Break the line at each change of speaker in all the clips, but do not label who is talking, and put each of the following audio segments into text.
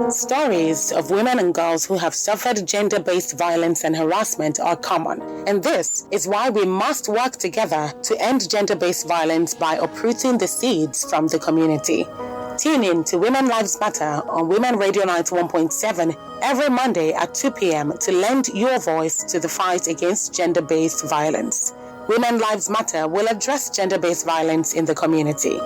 Stories of women and girls who have suffered gender-based violence and harassment are common, and this is why we must work together to end gender-based violence by uprooting the seeds from the community. Tune in to Women Lives Matter on Women Radio 91.7 every Monday at 2 p.m. to lend your voice to the fight against gender-based violence. Women Lives Matter will address gender-based violence in the community.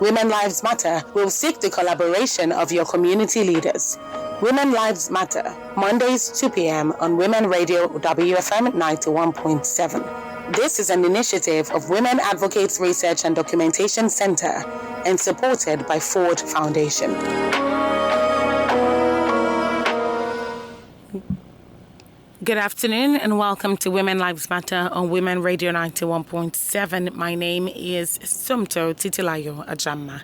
Women Lives Matter will seek the collaboration of your community leaders. Women Lives Matter, Mondays 2 p.m. on Women Radio WFM 91.7. This is an initiative of Women Advocates Research and Documentation Center and supported by Ford Foundation. Good afternoon and welcome to Women Lives Matter on Women Radio 91.7. My name is Sumto Titilayo Ajama.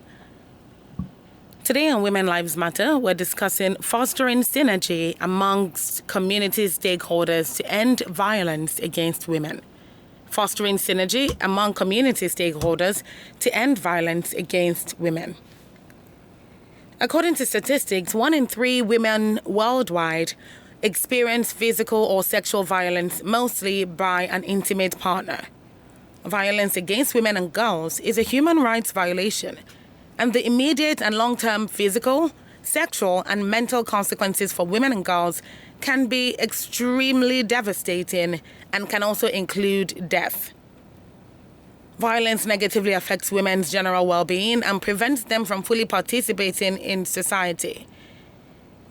Today on Women Lives Matter, we're discussing fostering synergy amongst community stakeholders to end violence against women. Fostering synergy among community stakeholders to end violence against women. According to statistics, 1 in 3 women worldwide experience physical or sexual violence, mostly by an intimate partner. Violence against women and girls is a human rights violation, and the immediate and long-term physical, sexual, and mental consequences for women and girls can be extremely devastating and can also include death. Violence negatively affects women's general well-being and prevents them from fully participating in society.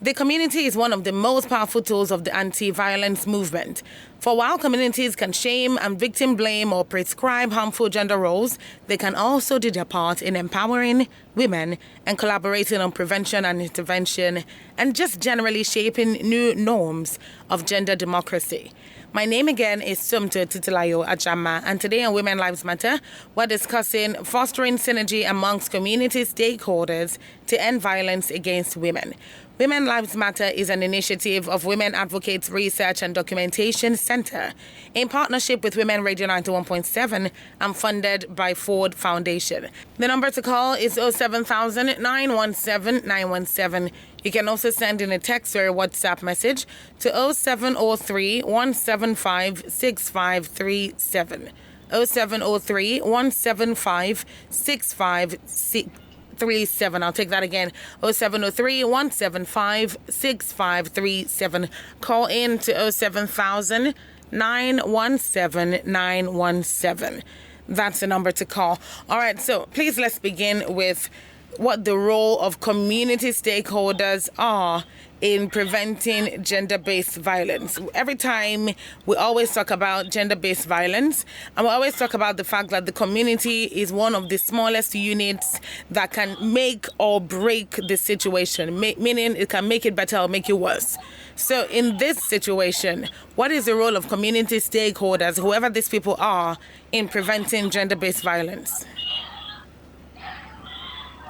The community is one of the most powerful tools of the anti-violence movement. For while communities can shame and victim blame or prescribe harmful gender roles, they can also do their part in empowering women and collaborating on prevention and intervention and just generally shaping new norms of gender democracy. My name again is Sumto Titilayo Ajama, and today on Women Lives Matter, we're discussing fostering synergy amongst community stakeholders to end violence against women. Women Lives Matter is an initiative of Women Advocates Research and Documentation Center in partnership with Women Radio 91.7 and funded by Ford Foundation. The number to call is 07000 917 917. You can also send in a text or a WhatsApp message to 0703 175 6537. 0703 175 6537. I'll take that again. 0703 175 6537. Call in to 07000 917 917. That's the number to call. All right, so please let's begin with what the role of community stakeholders are in preventing gender-based violence. Every time we always talk about gender-based violence, and we always talk about the fact that the community is one of the smallest units that can make or break the situation, meaning it can make it better or make it worse. So in this situation, what is the role of community stakeholders, whoever these people are, in preventing gender-based violence?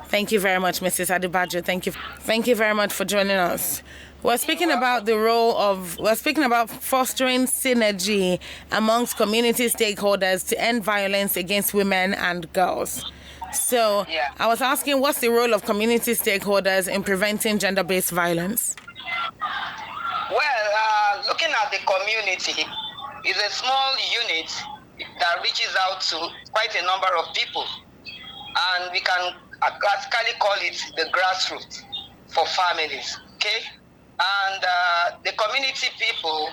Thank you very much, Mrs. Adebajo. Thank you very much for joining us. We're speaking about fostering synergy amongst community stakeholders to end violence against women and girls. So I was asking, what's the role of community stakeholders in preventing gender-based violence?
Well, looking at the community, is a small unit that reaches out to quite a number of people. And we can classically call it the grassroots for families, okay? And the community people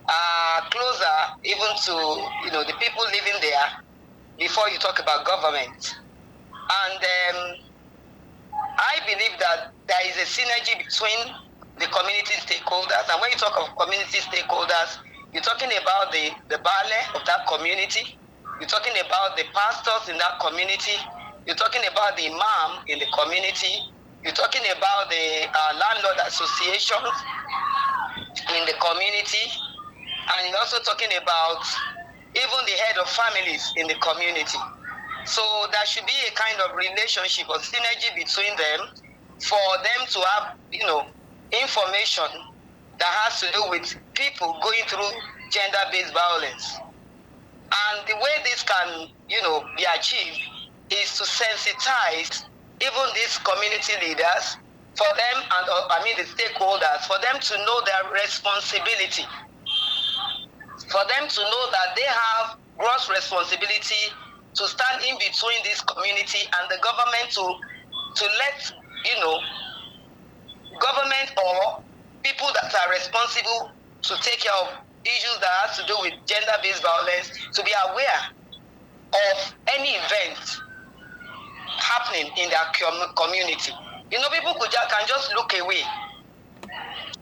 are closer even to, the people living there before you talk about government. And I believe that there is a synergy between the community stakeholders. And when you talk of community stakeholders, you're talking about the Baale of that community. You're talking about the pastors in that community. You're talking about the imam in the community. You're talking about the landlord associations in the community. And you're also talking about even the head of families in the community. So there should be a kind of relationship or synergy between them for them to have, information that has to do with people going through gender-based violence. And the way this can, be achieved is to sensitize even these community leaders for them and the stakeholders, for them to know their responsibility, for them to know that they have gross responsibility to stand in between this community and the government to let, government or people that are responsible to take care of issues that have to do with gender-based violence to be aware of any event happening in their community. People can just look away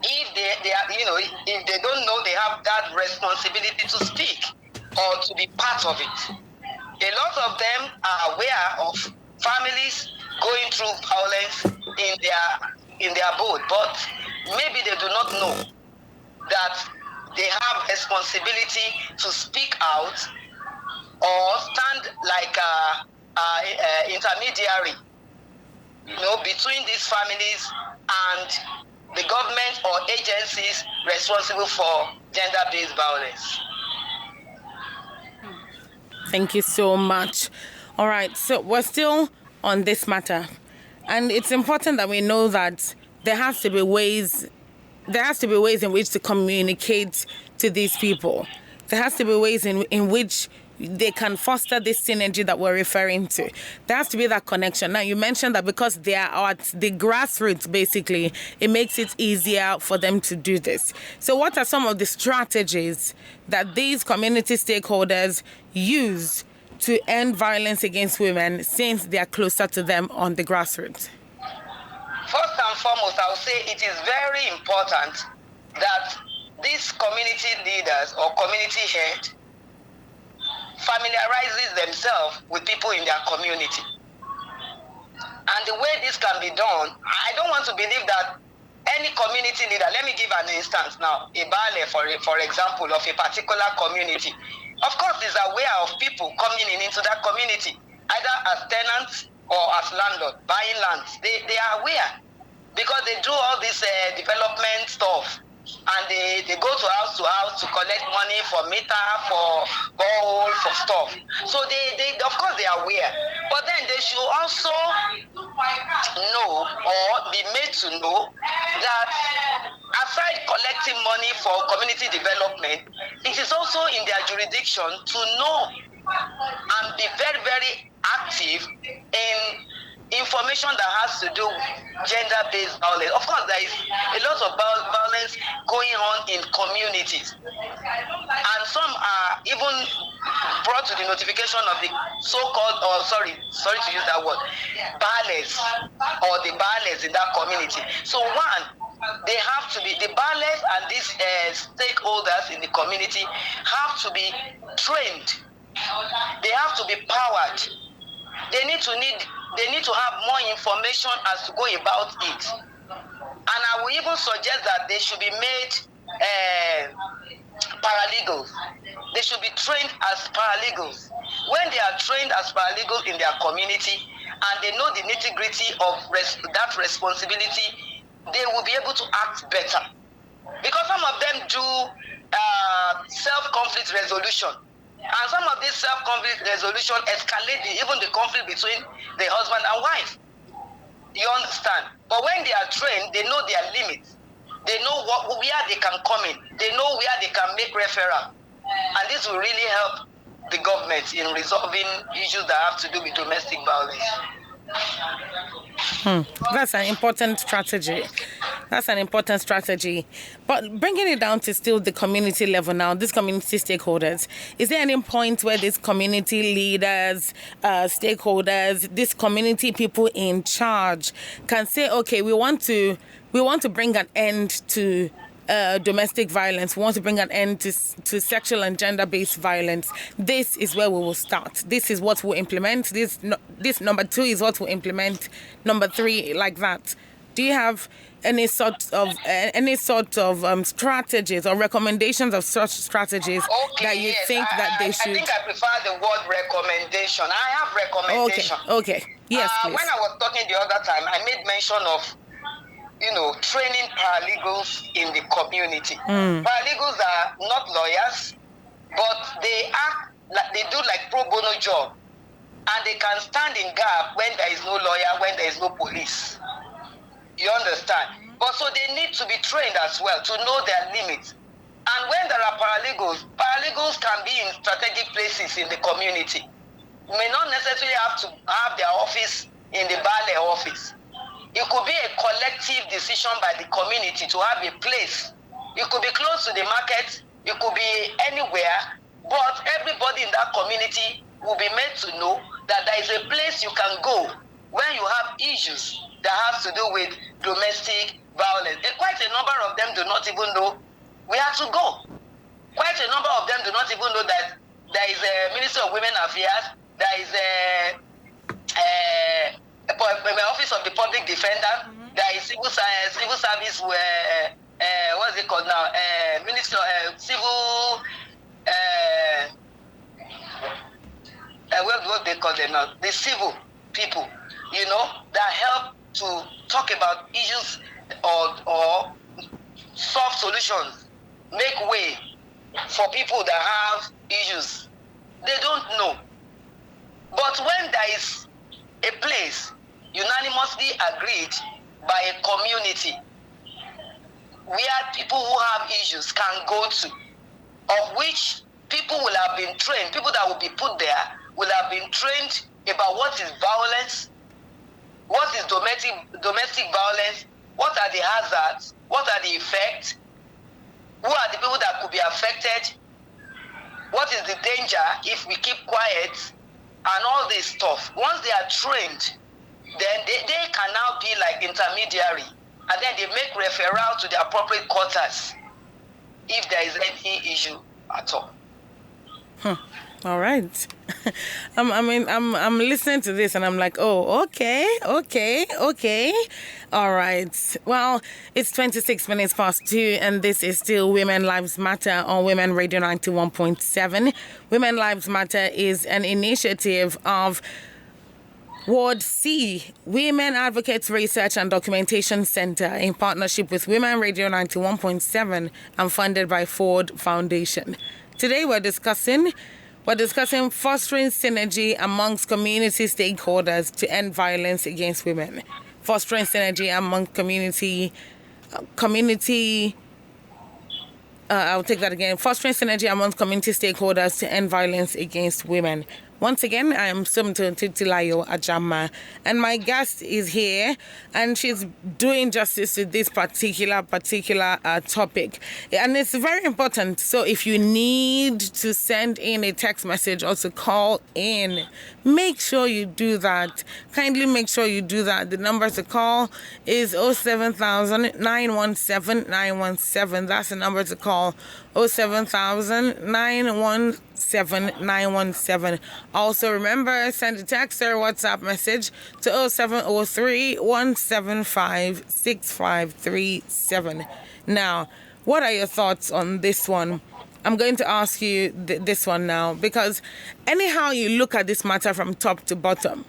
if they are, if they don't know they have that responsibility to speak or to be part of it. A lot of them are aware of families going through violence in their abode, but maybe they do not know that they have responsibility to speak out or stand like a intermediary, between these families and the government or agencies responsible for gender-based violence.
Thank you so much. All right, so we're still on this matter, and it's important that we know that there has to be ways in which to communicate to these people. There has to be ways in which they can foster this synergy that we're referring to. There has to be that connection. Now, you mentioned that because they are at the grassroots, basically, it makes it easier for them to do this. So what are some of the strategies that these community stakeholders use to end violence against women since they are closer to them on the grassroots?
First and foremost, I would say it is very important that these community leaders or community head familiarizes themselves with people in their community. And the way this can be done, I don't want to believe that any community leader, let me give an instance now, a Bale, for example, of a particular community, of course is aware of people coming into that community, either as tenants or as landlord, buying lands. They are aware because they do all this development stuff. And they go to house to collect money for meter, for borehole, for stuff. So they of course they are aware. But then they should also know or be made to know that aside collecting money for community development, it is also in their jurisdiction to know and be very, very active in information that has to do with gender-based violence. Of course, there is a lot of violence going on in communities. And some are even brought to the notification of the so-called, sorry to use that word, bales, or the bales in that community. So one, they have to be, the bales and these stakeholders in the community have to be trained. They have to be powered. They need to have more information as to go about it. And I will even suggest that they should be made paralegals. They should be trained as paralegals. When they are trained as paralegals in their community and they know the nitty-gritty of that responsibility, they will be able to act better. Because some of them do self-conflict resolution. And some of this self-conflict resolution escalate even the conflict between the husband and wife. You understand? But when they are trained, they know their limits. They know where they can come in. They know where they can make referral. And this will really help the government in resolving issues that have to do with domestic violence.
That's an important strategy. But bringing it down to still the community level now, these community stakeholders, is there any point where these community leaders, stakeholders, these community people in charge can say, okay, we want to bring an end to domestic violence, we want to bring an end to sexual and gender-based violence. This is where we will start. This is what we'll implement. This number 2 is what we'll implement. Number 3, like that. Do you have any sort of strategies or recommendations of such strategies that you think that they should?
I think I prefer the word recommendation. I have recommendation.
Okay. Yes, please.
When I was talking the other time, I made mention of training paralegals in the community. Paralegals are not lawyers, but they do like pro bono job, and they can stand in gap when there is no lawyer, when there is no police. You understand? But so they need to be trained as well to know their limits. And when there are paralegals can be in strategic places in the community. You may not necessarily have to have their office in the Baale office. It could be a collective decision by the community to have a place. It could be close to the market. It could be anywhere. But everybody in that community will be made to know that there is a place you can go when you have issues that have to do with domestic violence. Quite a number of them do not even know where to go. Quite a number of them do not even know that there is a Ministry of Women Affairs, there is a Office of the Public Defender, there is civil service, what's it called now? Ministry of Civil, what they call them now? The civil people, that help to talk about issues or solve solutions, make way for people that have issues. They don't know. But when there is a place unanimously agreed by a community where people who have issues can go to, of which people will have been trained, people that will be put there will have been trained about what is violence, what is domestic violence, what are the hazards, what are the effects, who are the people that could be affected, what is the danger if we keep quiet, and all this stuff. Once they are trained, then they can now be like intermediary, and then they make referral to the appropriate quarters if there is any issue at all.
All right. I'm listening to this and I'm like, oh, okay. All right. Well, it's 26 minutes past 2 and this is still Women Lives Matter on Women Radio 91.7. Women Lives Matter is an initiative of Ward C, Women Advocates Research and Documentation Center, in partnership with Women Radio 91.7 and funded by Ford Foundation. Today we're discussing fostering synergy amongst community stakeholders to end violence against women. Fostering synergy among I'll take that again. Fostering synergy among community stakeholders to end violence against women. Once again, I am Sumto Titilayo Ajama, and my guest is here, and she's doing justice to this particular topic. And it's very important. So if you need to send in a text message or to call in, make sure you do that. Kindly make sure you do that. The number to call is 07000 917 917. That's the number to call. 07000 917 917. Also remember, send a text or WhatsApp message to 0703 175 6537. Now, what are your thoughts on this one? I'm going to ask you this one now, because anyhow you look at this matter from top to bottom,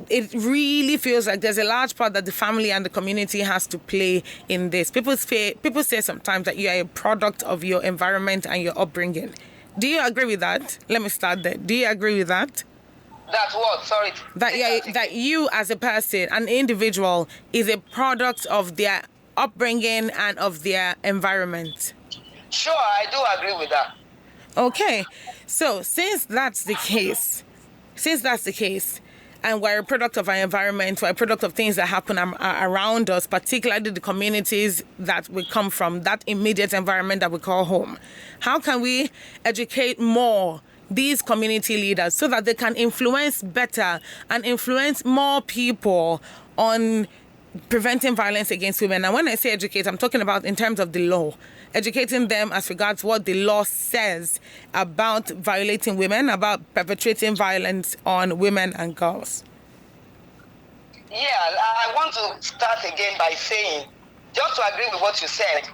it really feels like there's a large part that the family and the community has to play in this. People say sometimes that you are a product of your environment and your upbringing. Do you agree with that? Let me start there. Do you agree with that?
That's what? Sorry.
That you as a person, an individual, is a product of their upbringing and of their environment.
Sure, I do agree with that.
Okay. So since that's the case, and we're a product of our environment, we're a product of things that happen around us, particularly the communities that we come from, that immediate environment that we call home. How can we educate more these community leaders so that they can influence better and influence more people on preventing violence against women? And when I say educate, I'm talking about in terms of the law. Educating them as regards what the law says about violating women, about perpetrating violence on women and girls.
Yeah, I want to start again by saying, just to agree with what you said,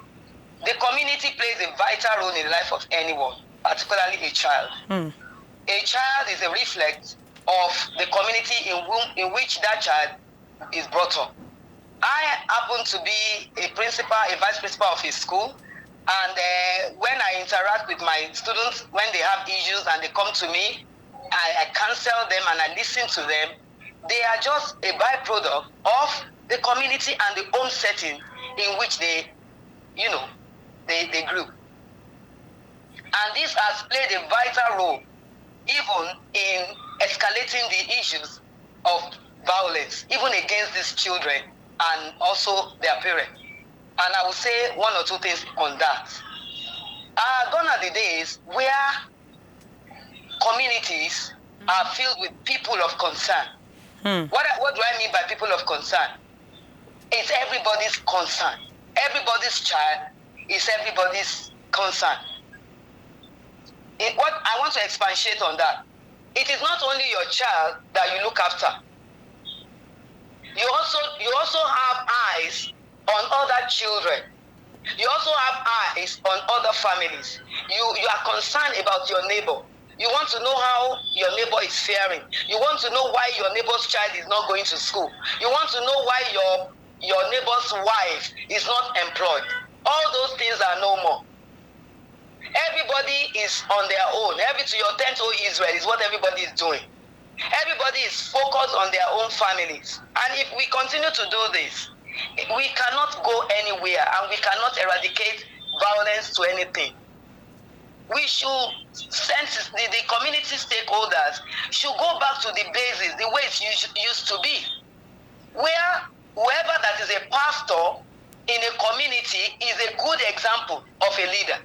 the community plays a vital role in the life of anyone, particularly a child. A child is a reflex of the community in which that child is brought up. I happen to be a vice principal of a school, and when I interact with my students, when they have issues and they come to me, I counsel them and I listen to them. They are just a byproduct of the community and the home setting in which they grew. And this has played a vital role even in escalating the issues of violence, even against these children and also their parents. And I will say one or two things on that. Gone are the days where communities are filled with people of concern. What do I mean by people of concern? It's everybody's concern. Everybody's child is everybody's concern. What I want to expatiate on that. It is not only your child that you look after. You also have eyes on other children. You also have eyes on other families. You are concerned about your neighbor. You want to know how your neighbor is faring. You want to know why your neighbor's child is not going to school. You want to know why your neighbor's wife is not employed. All those things are no more. Everybody is on their own. To your tent, O Israel, is what everybody is doing. Everybody is focused on their own families. And if we continue to do this, we cannot go anywhere and we cannot eradicate violence to anything. We should sense the community stakeholders should go back to the basis, the way it used to be, where whoever that is a pastor in a community is a good example of a leader.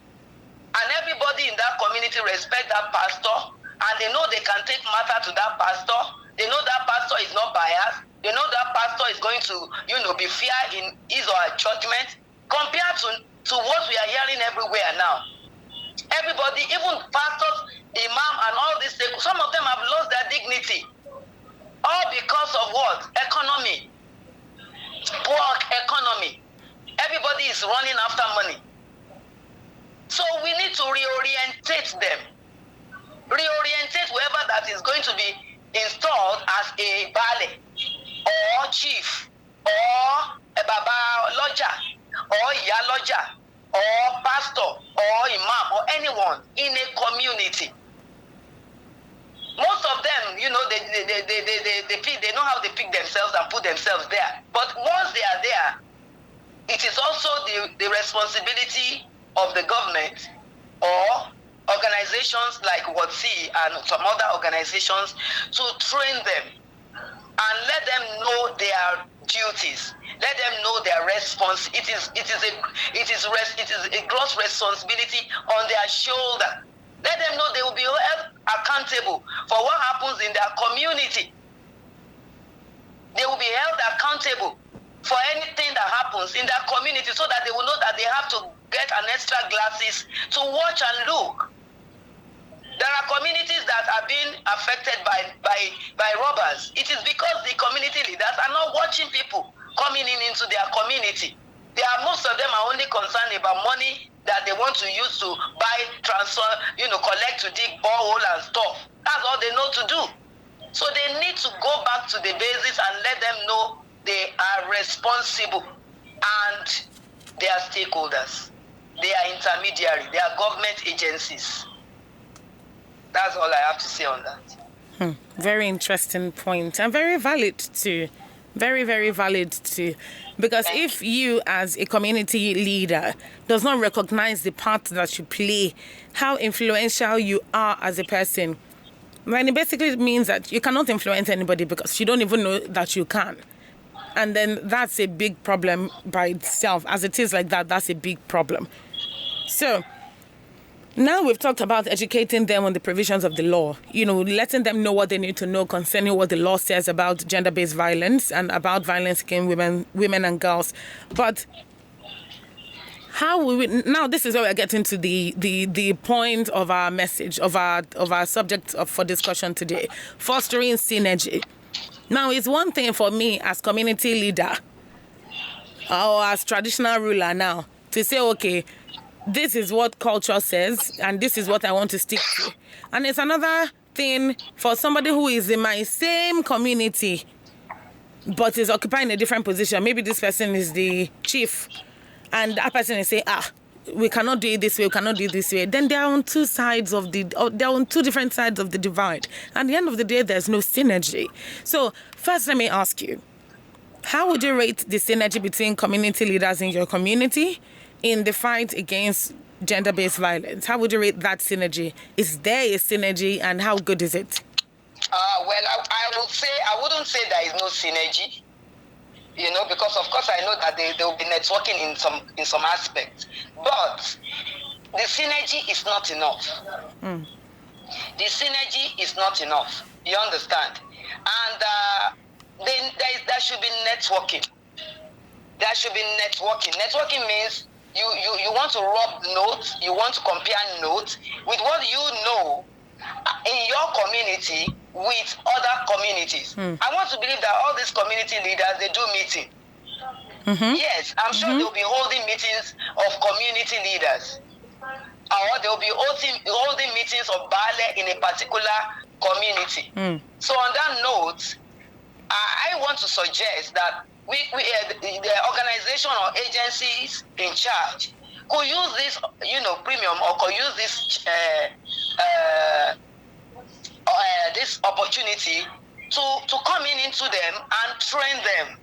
And everybody in that community respect that pastor, and they know they can take matter to that pastor. They know that pastor is not biased. They know that pastor is going to, be fair in his or her judgment, compared to what we are hearing everywhere now. Everybody, even pastors, imam, and all these things, some of them have lost their dignity. All because of what? Economy. Poor economy. Everybody is running after money. So we need to reorientate them. Reorientate whoever that is going to be installed as a bale, or chief, or a baba lodger, or iya lodger, or pastor, or imam, or anyone in a community. Most of them, they know how they pick themselves and put themselves there. But once they are there, it is also the responsibility of the government or organizations like WOTC and some other organizations to train them and let them know their duties. Let them know their response. It is a gross responsibility on their shoulder. Let them know they will be held accountable for what happens in their community. They will be held accountable for anything that happens in their community, so that they will know that they have to get an extra glasses to watch and look. There are communities that are being affected by robbers. It is because the community leaders are not watching people coming into their community. Most of them are only concerned about money that they want to use to buy, transfer, collect to dig borehole and stuff. That's all they know to do. So they need to go back to the basis and let them know they are responsible, and they are stakeholders. They are intermediary. They are government agencies. That's all I have to say on that.
Very interesting point, and very valid too. Very, very valid too. Because if you as a community leader does not recognize the part that you play, how influential you are as a person, then it basically means that you cannot influence anybody because you don't even know that you can. And then that's a big problem by itself. As it is like that, that's a big problem. So now we've talked about educating them on the provisions of the law, letting them know what they need to know concerning what the law says about gender-based violence and about violence against women and girls. But how will we, now this is where we're getting to the point of our message, of our subject for discussion today, fostering synergy. Now, it's one thing for me as community leader or as traditional ruler now to say, okay, this is what culture says and this is what I want to stick to. And it's another thing for somebody who is in my same community but is occupying a different position. Maybe this person is the chief and that person is saying, we cannot do it this way, we cannot do it this way, then they are on two sides of the, or they're on two different sides of the divide. At the end of the day, there's no synergy. So first, let me ask you, how would you rate the synergy between community leaders in your community in the fight against gender-based violence? How would you rate that synergy? Is there a synergy, and how good is it?
Well, I wouldn't say there is no synergy, because of course I know that they will be networking in some aspects, but the synergy is not enough. The synergy is not enough. You understand? And then there should be networking. There should be networking. Networking means you want to rub notes, you want to compare notes with what you know in your community with other communities. I want to believe that all these community leaders, they do meeting. Yes, I'm sure they'll be holding meetings of community leaders. Or they'll be holding meetings of Bale in a particular community. So on that note, I want to suggest that the organization or agencies in charge could use this, premium, or could use this this opportunity to come into them and train them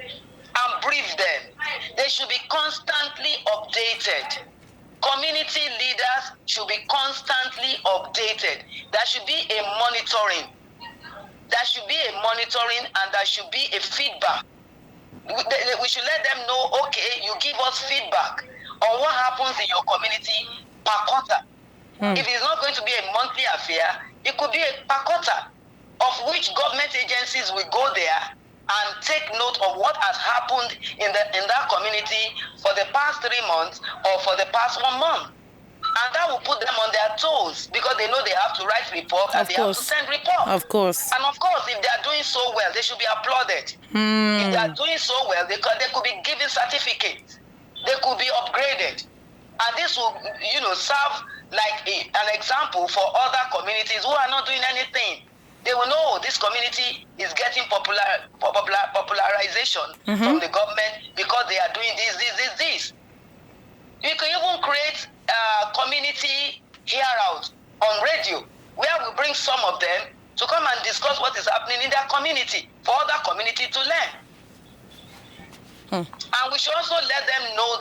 and brief them. They should be constantly updated. Community leaders should be constantly updated. There should be a monitoring. There should be a monitoring, and there should be a feedback. We should let them know, okay, you give us feedback on what happens in your community per quarter. If it's not going to be a monthly affair, it could be a per quarter, of which government agencies will go there and take note of what has happened in that community for the past 3 months or for the past 1 month. And that will put them on their toes, because they know they have to write reports and they have to send reports.
Of course.
And of course, if they are doing so well, they should be applauded. If they are doing so well, they could be given certificates. They could be upgraded. And this will, serve like an example for other communities who are not doing anything. They will know this community is getting popularization from the government because they are doing this. You can even create community hear-out on radio, where we bring some of them to come and discuss what is happening in their community for other community to learn. And we should also let them know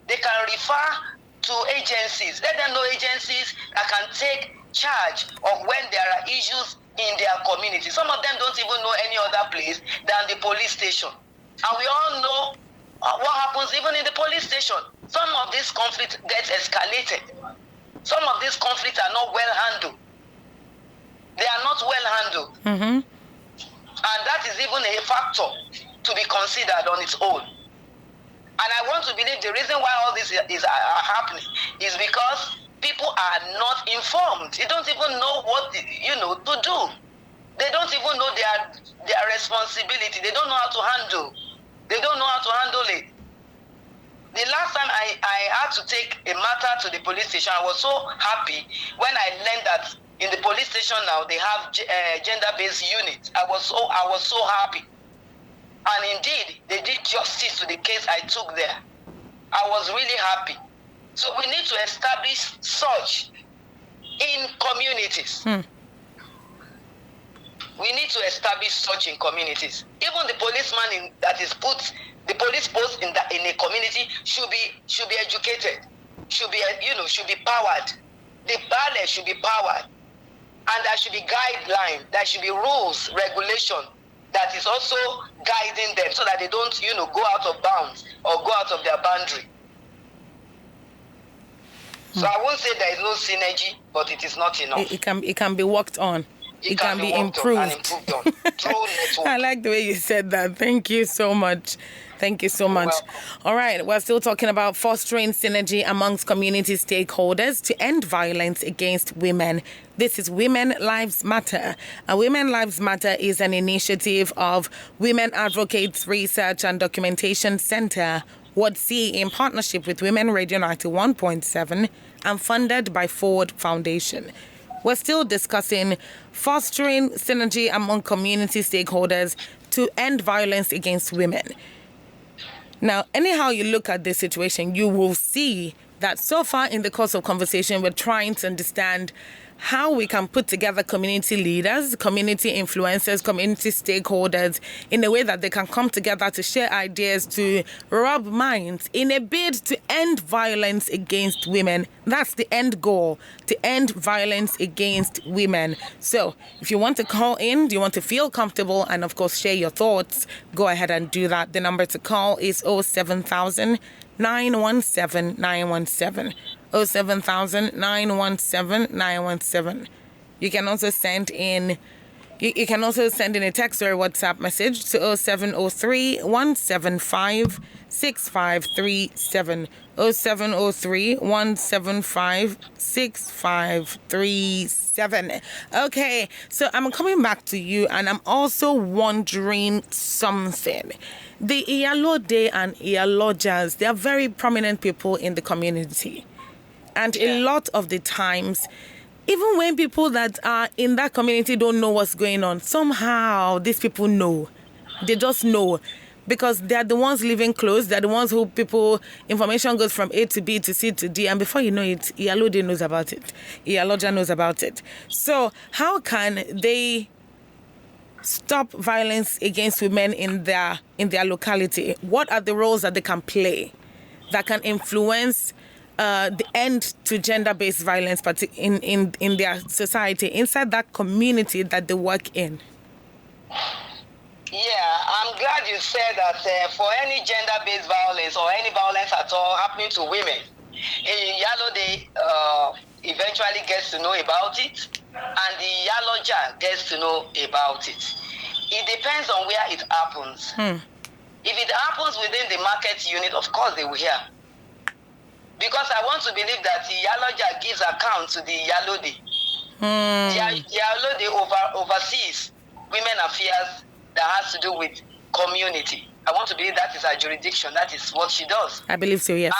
they can refer to agencies. Let them know agencies that can take charge of when there are issues in their community. Some of them don't even know any other place than the police station. And we all know what happens even in the police station. Some of these conflicts get escalated. Some of these conflicts are not well handled. They are not well handled. And that is even a factor to be considered on its own. And I want to believe the reason why all this is happening is because people are not informed. They don't even know what to do. They don't even know their responsibility. They don't know how to handle. They don't know how to handle it. The last time I had to take a matter to the police station, I was so happy when I learned that in the police station now they have gender-based units. I was so happy. And indeed, they did justice to the case I took there. I was really happy. So we need to establish such in communities. We need to establish such in communities. Even the policeman the police post in a community should be educated, should be powered. The ballet should be powered, and there should be guidelines. There should be rules, regulation that is also guiding them so that they don't go out of bounds or go out of their boundary. So I won't say there is no synergy, but it is not enough.
It can be worked on. It can be improved.
Through network.
I like the way you said that. Thank you so much. Thank you so much. All right, we're still talking about fostering synergy amongst community stakeholders to end violence against women. This is Women Lives Matter. And Women Lives Matter is an initiative of Women Advocates Research and Documentation Center, WADC, in partnership with Women Radio 91.7 and funded by Forward Foundation. We're still discussing fostering synergy among community stakeholders to end violence against women. Now, anyhow you look at this situation, you will see that so far in the course of conversation, we're trying to understand how we can put together community leaders, community influencers, community stakeholders in a way that they can come together to share ideas, to rub minds in a bid to end violence against women. That's the end goal, to end violence against women. So if you want to call in, do you want to feel comfortable and of course share your thoughts, go ahead and do that. The number to call is 07000 917 917. 07000 917 917. You can also send in a text or a WhatsApp message to 0703 175 6537. 0703 175 6537. Okay, so I'm coming back to you, and I'm also wondering something. The Iyalode and Iyalojas, they are very prominent people in the community. And a lot of the times, even when people that are in that community don't know what's going on, somehow these people know. They just know. Because they're the ones living close. They're the ones who information goes from A to B to C to D. And before you know it, Iyalode knows about it. Iyaloja knows about it. So how can they stop violence against women in their locality? What are the roles that they can play that can influence the end to gender-based violence in their society, inside that community that they work in?
Yeah, I'm glad you said that for any gender-based violence or any violence at all happening to women, Iyalode eventually gets to know about it, and the Iyaloja gets to know about it. It depends on where it happens. If it happens within the market unit, of course they will hear. Because I want to believe that the Iyaloja gives account to the Iyalode. Iyalode oversees women affairs that has to do with community. I want to believe that is her jurisdiction. That is what she does.
I believe so, yes.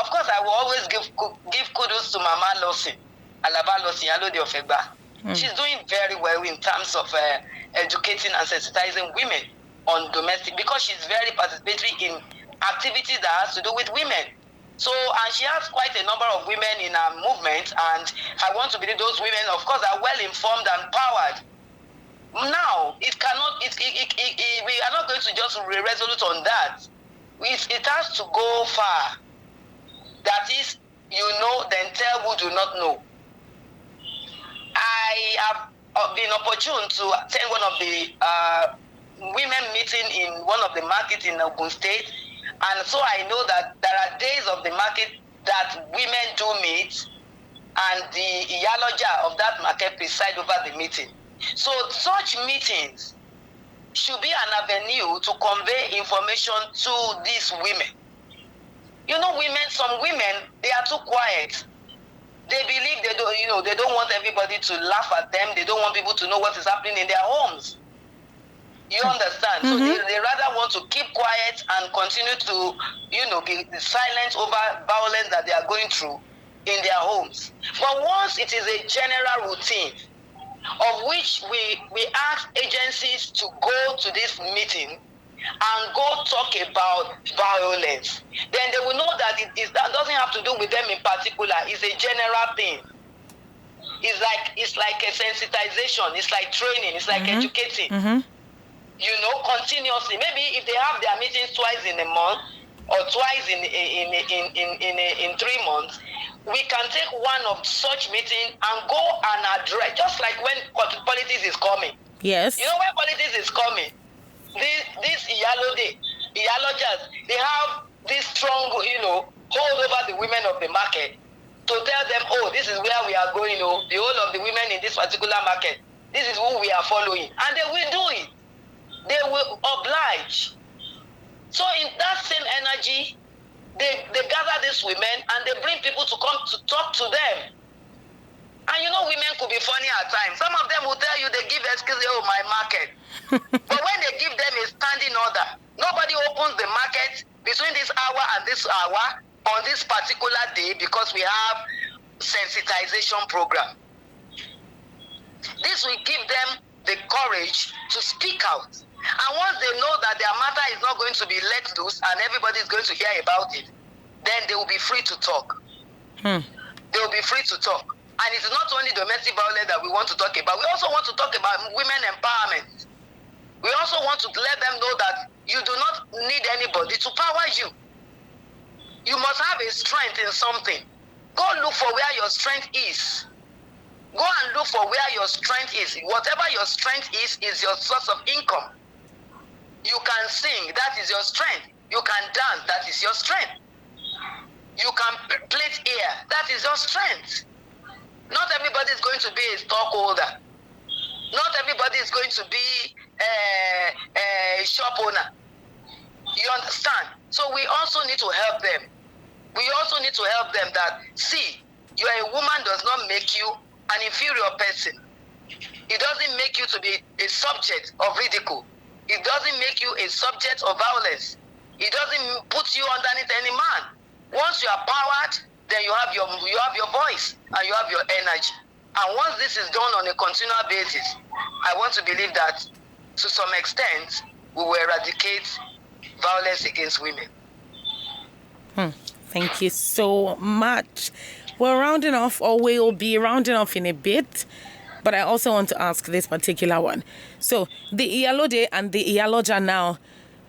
Of course, I will always give kudos to Mama Lawson, Alaba Lawson, Iyalode of Egba. She's doing very well in terms of educating and sensitizing women on domestic, because she's very participatory in activities that has to do with women. So, and she has quite a number of women in her movement, and I want to believe those women, of course, are well informed and powered. Now, we are not going to just be resolute on that. It has to go far. That is, then tell who do not know. I have been opportune to attend one of the women meeting in one of the markets in Ogun State. And so I know that there are days of the market that women do meet, and the Iyaloja of that market preside over the meeting. So such meetings should be an avenue to convey information to these women. Some women, they are too quiet. They believe they don't want everybody to laugh at them. They don't want people to know what is happening in their homes. You understand? So they rather want to keep quiet and continue to, be silent over violence that they are going through in their homes. But once it is a general routine, of which we ask agencies to go to this meeting and go talk about violence, then they will know that that doesn't have to do with them in particular. It's a general thing. It's like a sensitization. It's like training. It's like educating. Continuously. Maybe if they have their meetings twice in a month or twice in 3 months, we can take one of such meetings and go and address, just like when politics is coming.
Yes.
When politics is coming, these Iyalojas, they have this strong, hold over the women of the market to tell them, this is where we are going, the whole of the women in this particular market, this is who we are following. And they will do it. They will oblige. So in that same energy, they gather these women and they bring people to come to talk to them. And women could be funny at times. Some of them will tell you, they give excuses, my market. But when they give them a standing order, nobody opens the market between this hour and this hour on this particular day, because we have sensitization program. This will give them the courage to speak out. And once they know that their matter is not going to be let loose and everybody is going to hear about it, then they will be free to talk. They will be free to talk. And it's not only domestic violence that we want to talk about. We also want to talk about women empowerment. We also want to let them know that you do not need anybody to power you. You must have a strength in something. Go look for where your strength is. Go and look for where your strength is. Whatever your strength is your source of income. You can sing, that is your strength. You can dance, that is your strength. You can plait ear, that is your strength. Not everybody is going to be a stockholder. Not everybody is going to be a shop owner. You understand? So we also need to help them. We also need to help them that, see, you are a woman does not make you an inferior person. It doesn't make you to be a subject of ridicule. It doesn't make you a subject of violence. It doesn't put you underneath any man. Once you are powered, then you have your voice and you have your energy. And once this is done on a continual basis, I want to believe that to some extent we will eradicate violence against women.
Thank you so much. We're rounding off, or we'll be rounding off in a bit, but I also want to ask this particular one. So the Iyalode and the Iyaloja now,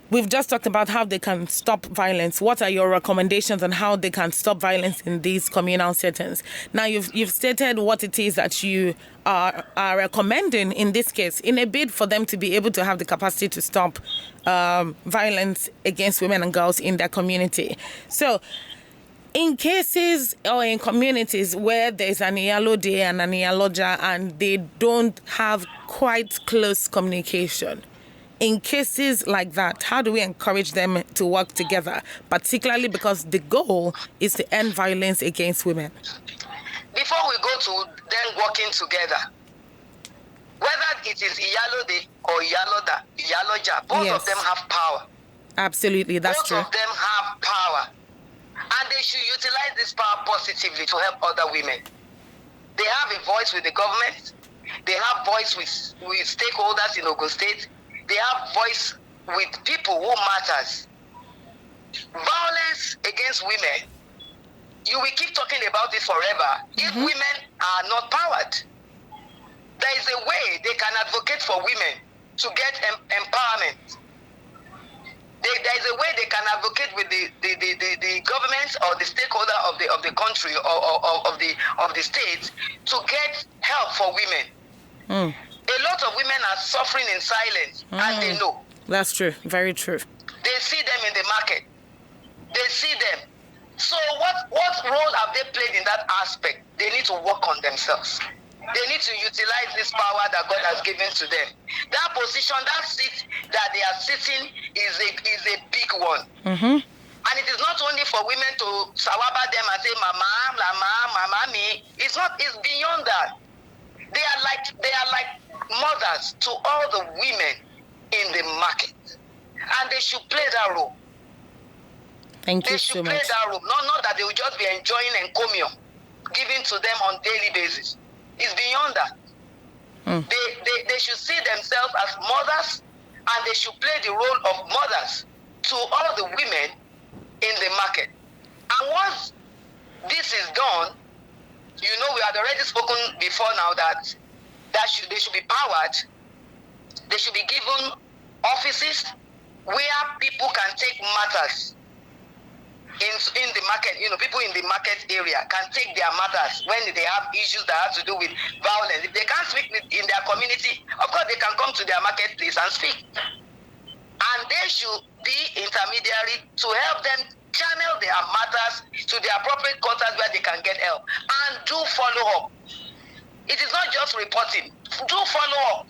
we've just talked about how they can stop violence. What are your recommendations on how they can stop violence in these communal settings? Now, you've stated what it is that you are recommending in this case, in a bid for them to be able to have the capacity to stop violence against women and girls in their community. So, in cases or in communities where there's an Iyalode and an Iyaloja and they don't have quite close communication, in cases like that, how do we encourage them to work together, particularly because the goal is to end violence against women?
Before we go to them working together, whether it is Iyalode or Iyaloja, both of them have power.
Absolutely, that's true.
Both of them have power. And they should utilize this power positively to help other women. They have a voice with the government. They have voice with stakeholders in Ogun State. They have voice with people who matters. Violence against women, you will keep talking about it forever if women are not powered. There is a way they can advocate for women to get empowerment. There is a way they can advocate with the government or the stakeholder of the country or of the state to get help for women. A lot of women are suffering in silence, and they know.
That's true. Very true.
They see them in the market. They see them. So what role have they played in that aspect? They need to work on themselves. They need to utilize this power that God has given to them. That position, that seat that they are sitting is a big one. And it is not only for women to sawaba them and say, mama, me. It's beyond that. They are like mothers to all the women in the market. And they should play that role.
Thank you so much.
They should play that role. Not that they will just be enjoying encomium given to them on daily basis. It's beyond that. They should see themselves as mothers, and they should play the role of mothers to all the women in the market. And once this is done, we had already spoken before now that they should be powered. They should be given offices where people can take matters in the market. People in the market area can take their matters when they have issues that have to do with violence. If they can't speak in their community, of course they can come to their marketplace and speak. And they should be intermediary to help them channel their matters to the appropriate quarters where they can get help. And do follow up. It is not just reporting. Do follow up.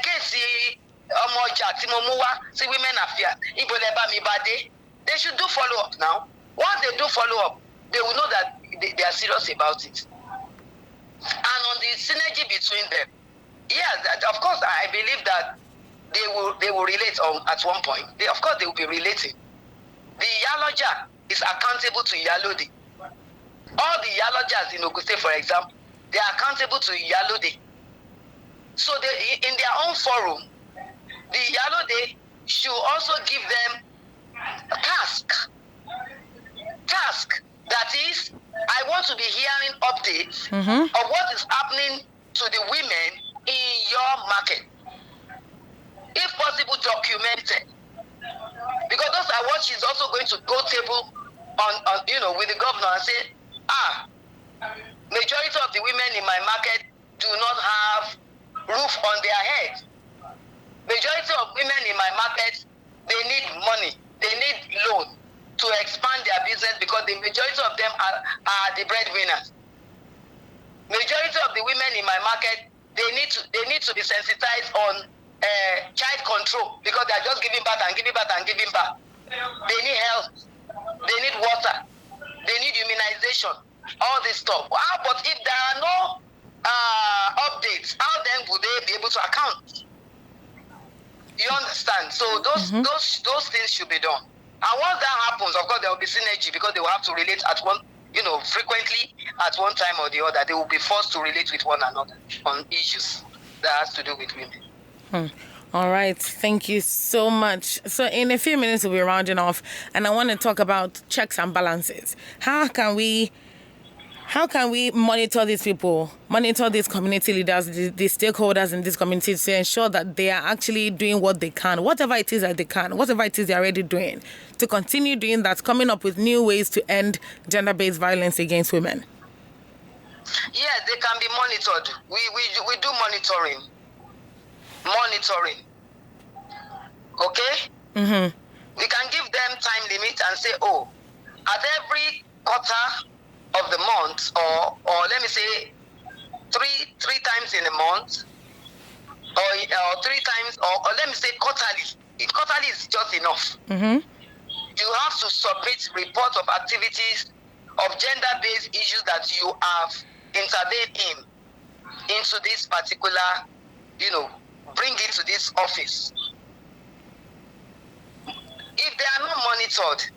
Casey women affairs. They should do follow up now. Once they do follow up, they will know that they are serious about it. And on the synergy between them, of course, I believe that they will relate at one point. Of course, they will be relating. The Iyaloja is accountable to Iyalode. All the Iyalojas in Ogun State, for example, they are accountable to Iyalode. So in their own forum, the Iyalode should also give them of what is happening to the women in your market. If possible, documented. Because those are what she's also going to go table on with the governor and say, majority of the women in my market do not have roof on their head. Majority of women in my market, they need money, they need loan to expand their business because the majority of them are the breadwinners. Majority of the women in my market, they need to be sensitized on child control because they are just giving birth and giving birth and giving birth. They need health, they need water, they need immunization, all this stuff. But if there are no updates, how then would they be able to account? You understand? So those things should be done. And once that happens, of course, there will be synergy because they will have to relate at one, frequently at one time or the other. They will be forced to relate with one another on issues that has to do with women.
All right. Thank you so much. So in a few minutes, we'll be rounding off, and I want to talk about checks and balances. How can we monitor these people, monitor these community leaders, the stakeholders in this community to ensure that they are actually doing what they can, whatever it is that they can, whatever it is they're already doing, to continue doing that, coming up with new ways to end gender-based violence against women?
Yes, they can be monitored. We do monitoring. Okay? We can give them time limit and say, at every quarter of the month, or let me say three times in a month, or 3 times, or let me say quarterly. Quarterly is just enough. You have to submit reports of activities of gender-based issues that you have intervened into this particular, bring it to this office. If they are not monitored,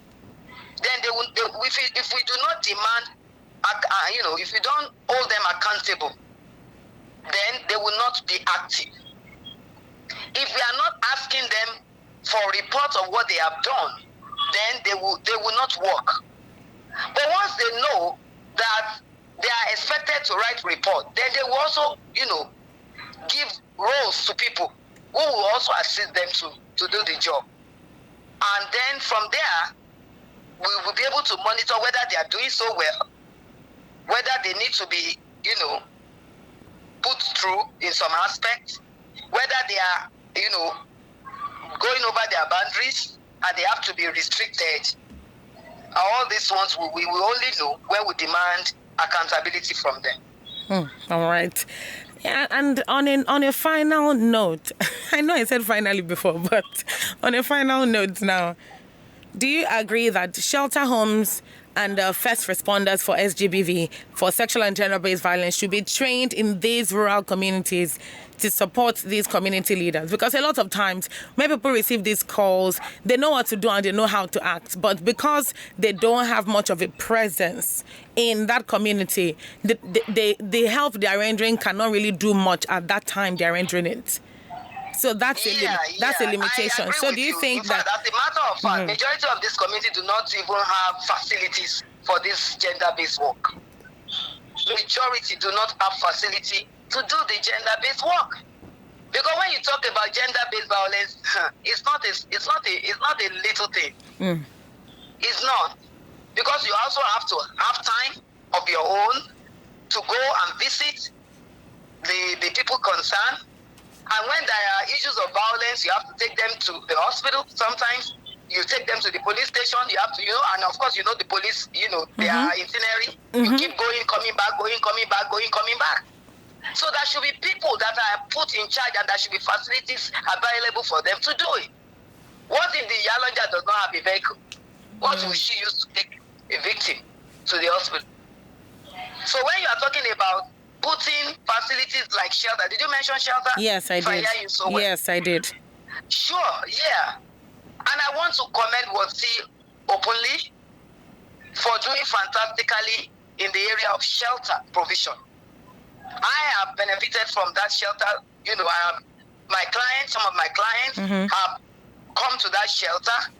then if we do not demand, if we don't hold them accountable, then they will not be active. If we are not asking them for reports of what they have done, then they will not work. But once they know that they are expected to write report, then they will also, give roles to people who will also assist them to do the job. And then from there, we will be able to monitor whether they are doing so well, whether they need to be, put through in some aspects, whether they are, going over their boundaries and they have to be restricted. All these ones we will only know when we demand accountability from them.
All right. Yeah, and on a final note, I know I said finally before, but on a final note now, do you agree that shelter homes and first responders for SGBV, for sexual and gender-based violence, should be trained in these rural communities to support these community leaders? Because a lot of times when people receive these calls, they know what to do and they know how to act. But because they don't have much of a presence in that community, the help they're rendering cannot really do much at that time they're rendering it. So that's a limitation. So do you think
that, as a matter of fact, majority of this community do not even have facilities for this gender-based work? Majority do not have facility to do the gender-based work. Because when you talk about gender-based violence, it's not a little thing. It's not. Because you also have to have time of your own to go and visit the people concerned. And when there are issues of violence, you have to take them to the hospital. Sometimes you take them to the police station. You have to, and of course, the police, they are itinerary. You keep going, coming back, coming back. So there should be people that are put in charge, and there should be facilities available for them to do it. What if the Yalonja does not have a vehicle? What will she use to take a victim to the hospital? So when you are talking about putting facilities like shelter, did you mention shelter?
Yes, I did. Yes, I did.
Sure, yeah. And I want to commend Wotsi openly for doing fantastically in the area of shelter provision. I have benefited from that shelter. I have some of my clients have come to that shelter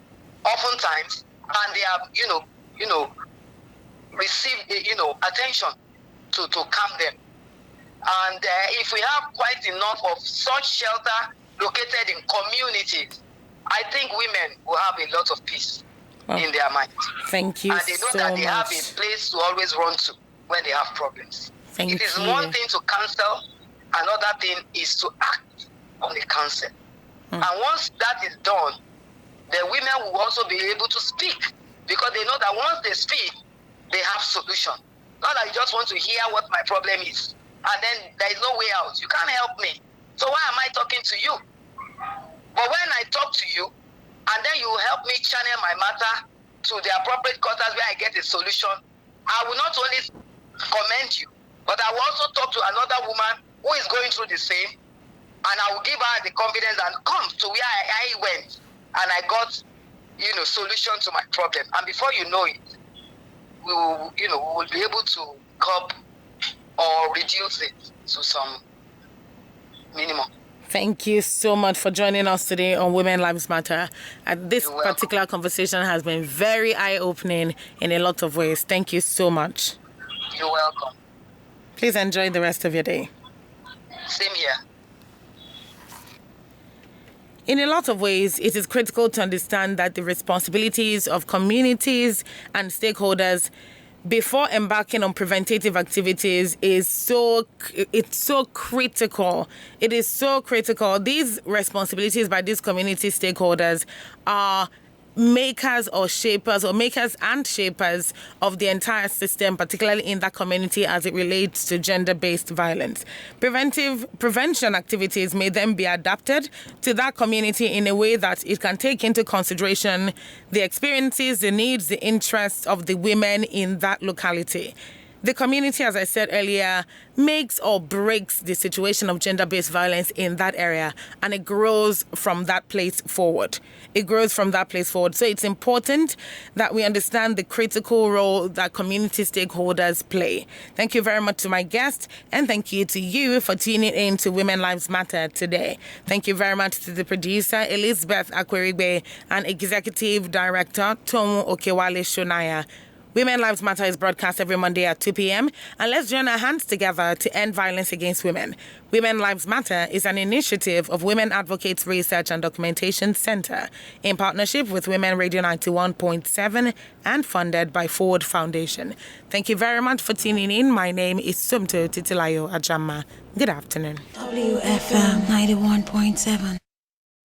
oftentimes, and they have, received, attention to calm them. And if we have quite enough of such shelter located in communities, I think women will have a lot of peace in their mind.
Thank you so much.
And they know that they have a place to always run to when they have problems. It is one thing to counsel, another thing is to act on the counsel. And once that is done, the women will also be able to speak, because they know that once they speak, they have solution. Not that you just want to hear what my problem is, and then there is no way out. You can't help me. So why am I talking to you? But when I talk to you, and then you help me channel my matter to the appropriate quarters where I get a solution, I will not only commend you, but I will also talk to another woman who is going through the same, and I will give her the confidence and come to where I went, and I got, solution to my problem. And before you know it, we will be able to curb or reduce it to some minimum.
Thank you so much for joining us today on Women Lives Matter. This particular conversation has been very eye-opening in a lot of ways. Thank you so much.
You're welcome.
Please enjoy the rest of your day.
Same here.
In a lot of ways, it is critical to understand that the responsibilities of communities and stakeholders before embarking on preventative activities it's so critical. It is so critical. These responsibilities by these community stakeholders are makers and shapers of the entire system, particularly in that community as it relates to gender-based violence. Prevention activities may then be adapted to that community in a way that it can take into consideration the experiences, the needs, the interests of the women in that locality. The community, as I said earlier, makes or breaks the situation of gender-based violence in that area, and it grows from that place forward. So it's important that we understand the critical role that community stakeholders play. Thank you very much to my guest, and thank you to you for tuning in to Women Lives Matter today. Thank you very much to the producer, Elizabeth Akwerigbe, and Executive Director, Tomu Okewale Shonaya. Women Lives Matter is broadcast every Monday at 2 p.m. and let's join our hands together to end violence against women. Women Lives Matter is an initiative of Women Advocates Research and Documentation Center in partnership with Women Radio 91.7 and funded by Forward Foundation. Thank you very much for tuning in. My name is Sumto Titilayo Ajamma. Good afternoon.
WFM 91.7.